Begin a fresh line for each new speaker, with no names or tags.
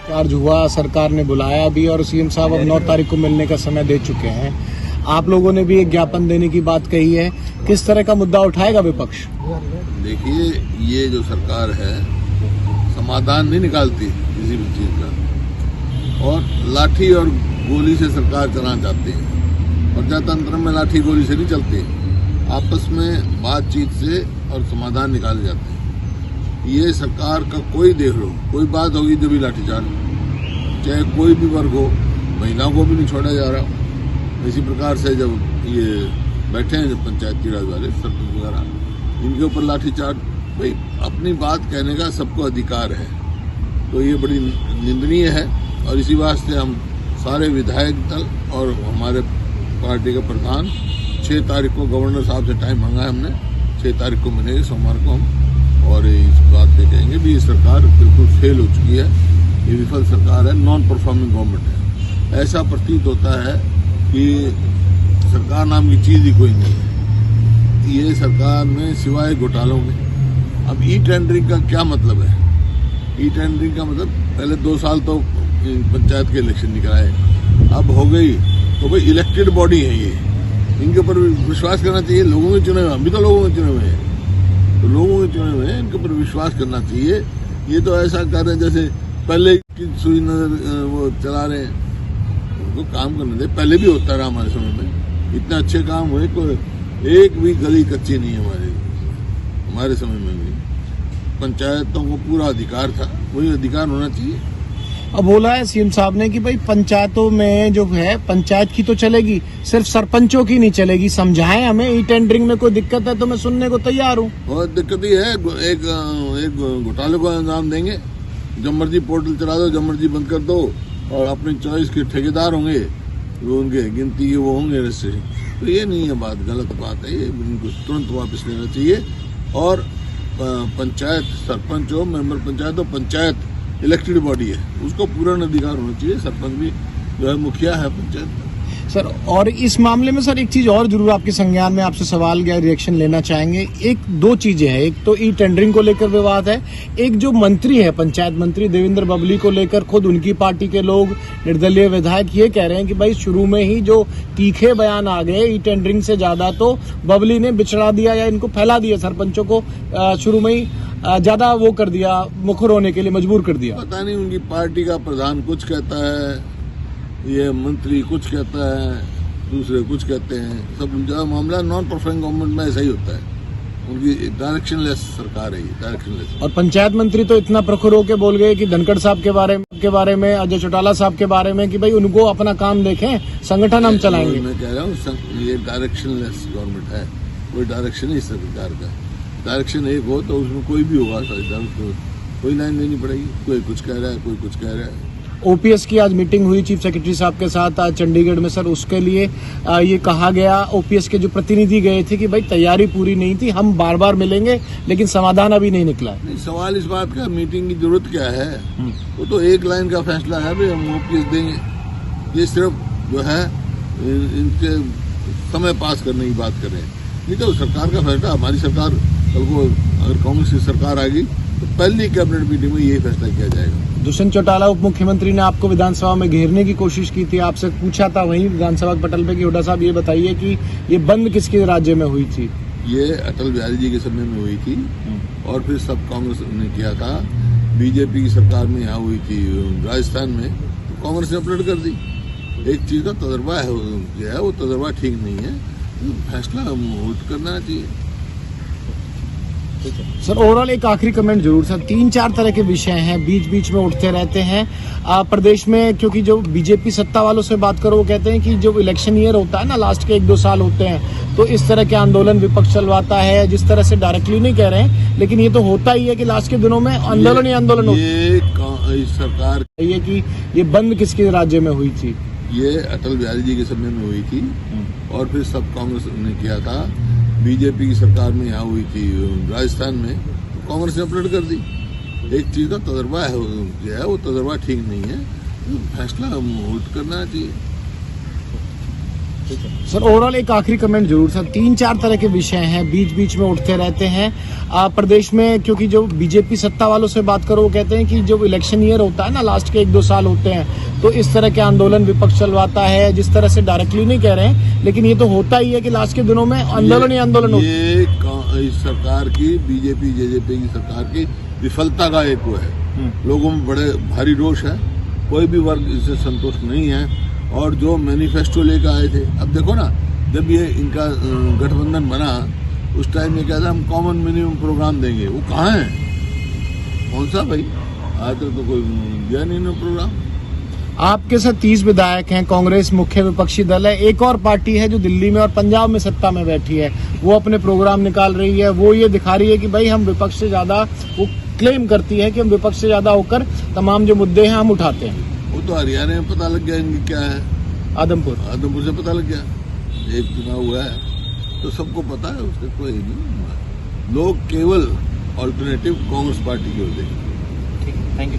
Charge हुआ, सरकार ने बुलाया भी और सीएम साहब अब 9 तारीख को मिलने का समय दे चुके हैं। आप लोगों ने भी एक ज्ञापन देने की बात कही है, किस तरह का मुद्दा उठाएगा विपक्ष?
देखिए, ये जो सरकार है समाधान नहीं निकालती किसी भी चीज का, और लाठी और गोली से सरकार चलाना चाहती है। प्रजातंत्र में लाठी गोली से नहीं चलती, आपस में बातचीत से और समाधान निकाले जाते हैं। ये सरकार का कोई देख लो, कोई बात होगी जब भी लाठीचार्ज, चाहे कोई भी वर्ग हो, महिलाओं को भी नहीं छोड़ा जा रहा। इसी प्रकार से जब ये बैठे हैं जब पंचायती राज वाले सरपंच वगैरह, इनके ऊपर लाठीचार्ज, भाई अपनी बात कहने का सबको अधिकार है, तो ये बड़ी निंदनीय है। और इसी वास्ते हम सारे विधायक दल और हमारे पार्टी के प्रधान 6 तारीख को गवर्नर साहब से टाइम मांगा है हमने, 6 तारीख को मिलेंगे सोमवार को हम, और इस बात पे कहेंगे भी ये सरकार बिल्कुल फेल हो चुकी है, ये विफल सरकार है, नॉन परफॉर्मिंग गवर्नमेंट है। ऐसा प्रतीत होता है कि सरकार नाम की चीज ही कोई नहीं है ये सरकार में, सिवाय घोटालों में। अब ई टेंडरिंग का क्या मतलब है? ई टेंडरिंग का मतलब पहले 2 साल तो पंचायत के इलेक्शन निकलाए, अब हो गई तो भाई इलेक्टेड बॉडी है ये, इनके ऊपर विश्वास करना चाहिए। लोगों के चुने हुए, हम भी तो लोगों के चुने हुए हैं, तो लोगों के चुने हुए हैं, इनके ऊपर विश्वास करना चाहिए। ये तो ऐसा कर रहे हैं जैसे पहले की सुई नजर वो चला रहे हैं, उनको काम करने दे। पहले भी होता रहा हमारे समय में, इतने अच्छे काम हुए, कोई एक भी गली कच्ची नहीं है हमारे समय में भी। पंचायतों को पूरा अधिकार था, वही अधिकार होना चाहिए।
अब बोला है सीएम साहब ने कि भाई पंचायतों में जो है, पंचायत की तो चलेगी, सिर्फ सरपंचों की नहीं चलेगी। समझाएं हमें, ई टेंडरिंग में कोई दिक्कत है तो मैं सुनने को तैयार हूँ।
बहुत दिक्कत ही है, एक घोटाले को अंजाम देंगे, जब मर्जी पोर्टल चला दो, जब मर्जी बंद कर दो, और अपनी चॉइस के ठेकेदार होंगे, वो उनके गिनती वो होंगे रस्से। तो ये नहीं है बात, गलत बात है ये, इनको तुरंत वापस लेना चाहिए। और पंचायत, सरपंच हो, मेंबर पंचायत हो, पंचायत इलेक्टेड बॉडी है, उसको पूर्ण अधिकार होना चाहिए। सरपंच भी जो है मुखिया है पंचायत
सर। और इस मामले में सर एक चीज और जरूर आपके संज्ञान में आपसे सवाल या रिएक्शन लेना चाहेंगे। 2 चीजें हैं, एक तो ई टेंडरिंग को लेकर विवाद है, एक जो मंत्री है, पंचायत मंत्री देवेंद्र बबली को लेकर खुद उनकी पार्टी के लोग, निर्दलीय विधायक ये कह रहे हैं कि भाई शुरू में ही जो तीखे बयान आ गए ई टेंडरिंग से ज्यादा, तो बबली ने बिछड़ा दिया या इनको फैला दिया, सरपंचों को शुरू में ही ज्यादा वो कर दिया, मुखर होने के लिए मजबूर कर दिया।
पता नहीं, उनकी पार्टी का प्रधान कुछ कहता है, ये मंत्री कुछ कहता है, दूसरे कुछ कहते हैं। सब ज्यादा मामला नॉन परफॉर्मिंग गवर्नमेंट में ऐसा ही होता है, उनकी डायरेक्शनलेस सरकार है ये, डायरेक्शनलेस।
और पंचायत मंत्री तो इतना प्रखर होकर बोल गए कि धनखड़ साहब के बारे में, अजय चौटाला साहब के बारे में कि भाई उनको अपना काम देखें, संगठन हम चलाएंगे।
मैं कह रहा हूँ ये डायरेक्शनलेस गवर्नमेंट है, कोई डायरेक्शन ही सरकार का। डायरेक्शन एक हो तो उसमें कोई भी होगा, कोई लाइन लेनी पड़ेगी। कोई कुछ कह रहा है, कोई कुछ कह रहा है।
ओपीएस की आज मीटिंग हुई चीफ सेक्रेटरी साहब के साथ आज चंडीगढ़ में सर, उसके लिए ये कहा गया, ओपीएस के जो प्रतिनिधि गए थे कि भाई तैयारी पूरी नहीं थी, हम बार बार मिलेंगे, लेकिन समाधान अभी नहीं निकला।
नहीं, सवाल इस बात का, मीटिंग की जरूरत क्या है? वो तो एक लाइन का फैसला है, भाई हम ओपीएस देंगे। ये सिर्फ जो है इनके समय पास करने की बात कर रहे हैं, नहीं तो सरकार का फैसला। हमारी सरकार कल को अगर कांग्रेस की सरकार आएगी तो पहली कैबिनेट मीटिंग में यही फैसला किया जाएगा।
दुष्यंत चौटाला उप मुख्यमंत्री ने आपको विधानसभा में घेरने की कोशिश की थी, आपसे पूछा था वहीं विधानसभा पटल पे कि हुड्डा साहब ये बताइए कि ये बंद किसके राज्य में हुई थी?
ये अटल बिहारी जी के समय में हुई थी, और फिर सब कांग्रेस ने किया था। बीजेपी की सरकार में यहाँ हुई थी राजस्थान में, तो कांग्रेस ने अपलोड कर दी। एक चीज का तजर्बा है, वो तजर्बा ठीक नहीं है, फैसला उल्ट करना चाहिए।
सर ओवरऑल एक आखिरी कमेंट जरूर सर, 3-4 तरह के विषय हैं, बीच बीच में उठते रहते हैं प्रदेश में, क्योंकि जो बीजेपी सत्ता वालों से बात करो वो कहते हैं कि जो इलेक्शन ईयर होता है ना, लास्ट के 1-2 साल होते हैं, तो इस तरह के आंदोलन विपक्ष चलवाता है। जिस तरह से डायरेक्टली नहीं कह रहे हैं, लेकिन ये तो होता ही है कि लास्ट के दिनों में आंदोलन ही आंदोलन होता
है। सरकार
ये कि ये बंद किसके राज्य में हुई थी?
ये अटल बिहारी जी के समय में हुई थी, और फिर सब कांग्रेस ने किया था। बीजेपी की सरकार में यहाँ हुई थी राजस्थान में, तो कांग्रेस ने अपलोड कर दी। एक चीज का तजर्बा है, वो तजर्बा ठीक नहीं है, फैसला उल्ट करना चाहिए।
सर ओवरऑल एक आखिरी कमेंट जरूर सर, 3-4 तरह के विषय हैं बीच बीच में उठते रहते हैं प्रदेश में, क्योंकि जो बीजेपी सत्ता वालों से बात करो वो कहते हैं कि जो इलेक्शन ईयर होता है ना, लास्ट के 1-2 साल होते हैं, तो इस तरह के आंदोलन विपक्ष चलवाता है, जिस तरह से डायरेक्टली नहीं कह रहे हैं लेकिन ये तो होता ही है कि लास्ट के दिनों में आंदोलन ही आंदोलन होता है।
ये इस सरकार की, बीजेपी जेजेपी की सरकार की विफलता का एक वो है। लोगों में बड़े भारी रोष है, कोई भी वर्ग इससे संतुष्ट नहीं है। और जो मैनिफेस्टो लेकर आए थे, अब देखो ना, जब ये इनका गठबंधन बना उस टाइम ये कहता हम कॉमन मिनिमम प्रोग्राम देंगे, वो कहाँ है, कौन सा भाई, आज तक तो कोई दिया नहीं ना प्रोग्राम।
आपके साथ 30 विधायक हैं, कांग्रेस मुख्य विपक्षी दल है, एक और पार्टी है जो दिल्ली में और पंजाब में सत्ता में बैठी है, वो अपने प्रोग्राम निकाल रही है, वो ये दिखा रही है कि भाई हम विपक्ष से ज्यादा, वो क्लेम करती है कि हम विपक्ष से ज्यादा होकर तमाम जो मुद्दे हैं हम उठाते हैं। वो
तो हरियाणा में पता लग गया इनकी क्या है, आदमपुर से पता लग गया, एक चुनाव हुआ है तो सबको पता है, उसके कोई नहीं। लोग केवल ऑल्टरनेटिव कांग्रेस पार्टी की ओर देखेंगे।
Thank you.